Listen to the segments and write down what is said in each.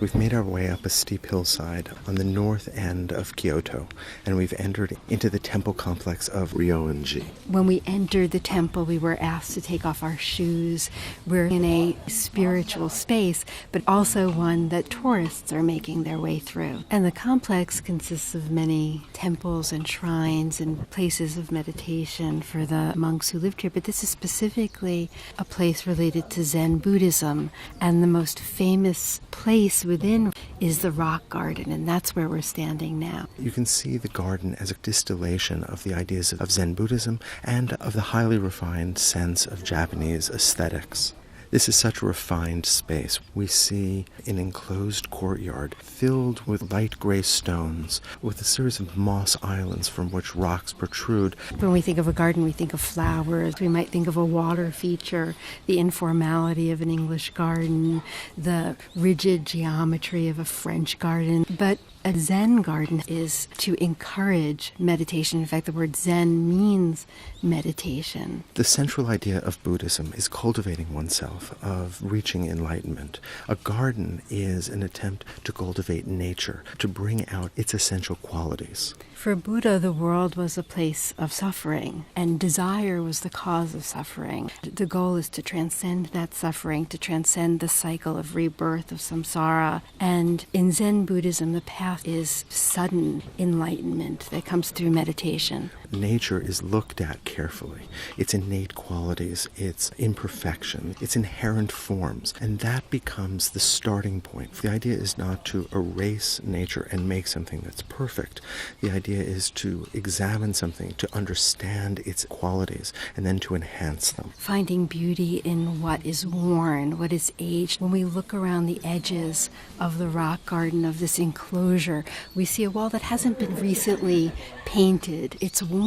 We've made our way up a steep hillside on the north end of Kyoto, and we've entered into the temple complex of Ryoanji. When we entered the temple, we were asked to take off our shoes. We're in a spiritual space, but also one that tourists are making their way through. And the complex consists of many temples and shrines and places of meditation for the monks who lived here, but this is specifically a place related to Zen Buddhism, and the most famous place within is the rock garden, and that's where we're standing now. You can see the garden as a distillation of the ideas of Zen Buddhism and of the highly refined sense of Japanese aesthetics. This is such a refined space. We see an enclosed courtyard filled with light gray stones with a series of moss islands from which rocks protrude. When we think of a garden, we think of flowers. We might think of a water feature, the informality of an English garden, the rigid geometry of a French garden. But a Zen garden is to encourage meditation. In fact, the word Zen means meditation. The central idea of Buddhism is cultivating oneself, of reaching enlightenment. A garden is an attempt to cultivate nature, to bring out its essential qualities. For Buddha, the world was a place of suffering, and desire was the cause of suffering. The goal is to transcend that suffering, to transcend the cycle of rebirth, of samsara. And in Zen Buddhism, the path is sudden enlightenment that comes through meditation. Nature is looked at carefully. Its innate qualities, its imperfection, its inherent forms, and that becomes the starting point. The idea is not to erase nature and make something that's perfect. The idea is to examine something, to understand its qualities, and then to enhance them. Finding beauty in what is worn, what is aged. When we look around the edges of the rock garden, of this enclosure, we see a wall that hasn't been recently painted. It's worn.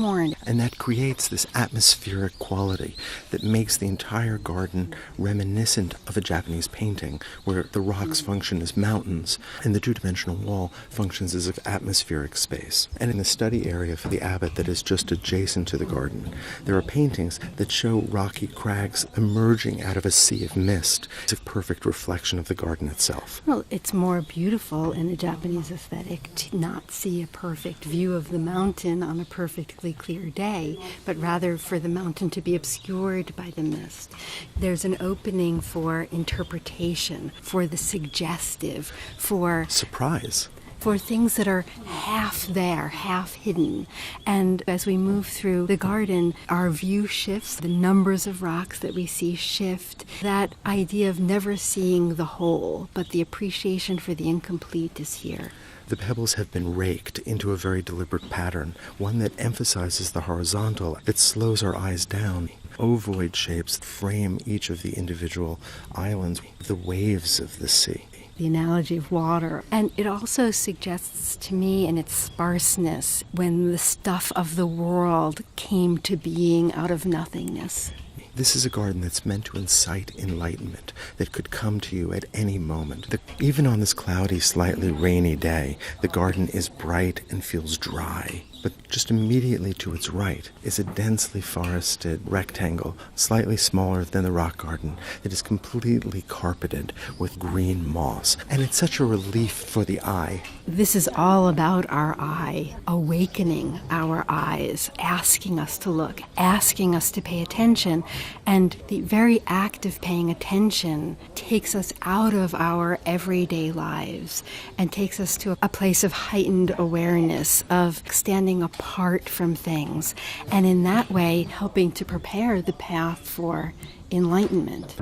And that creates this atmospheric quality that makes the entire garden reminiscent of a Japanese painting, where the rocks function as mountains and the two-dimensional wall functions as an atmospheric space. And in the study area for the abbot that is just adjacent to the garden, there are paintings that show rocky crags emerging out of a sea of mist. It's a perfect reflection of the garden itself. Well, it's more beautiful in a Japanese aesthetic to not see a perfect view of the mountain on a perfectly clear day, but rather for the mountain to be obscured by the mist. There's an opening for interpretation, for the suggestive, for surprise, for things that are half there, half hidden. And as we move through the garden, our view shifts, the numbers of rocks that we see shift. That idea of never seeing the whole, but the appreciation for the incomplete is here. The pebbles have been raked into a very deliberate pattern, one that emphasizes the horizontal, that slows our eyes down. Ovoid shapes frame each of the individual islands, the waves of the sea. The analogy of water. And it also suggests to me in its sparseness when the stuff of the world came to being out of nothingness. This is a garden that's meant to incite enlightenment that could come to you at any moment. Even on this cloudy, slightly rainy day, the garden is bright and feels dry. But just immediately to its right is a densely forested rectangle, slightly smaller than the rock garden, that is completely carpeted with green moss. And it's such a relief for the eye. This is all about our eye, awakening our eyes, asking us to look, asking us to pay attention. And the very act of paying attention takes us out of our everyday lives and takes us to a place of heightened awareness, of standing apart from things, and in that way helping to prepare the path for enlightenment.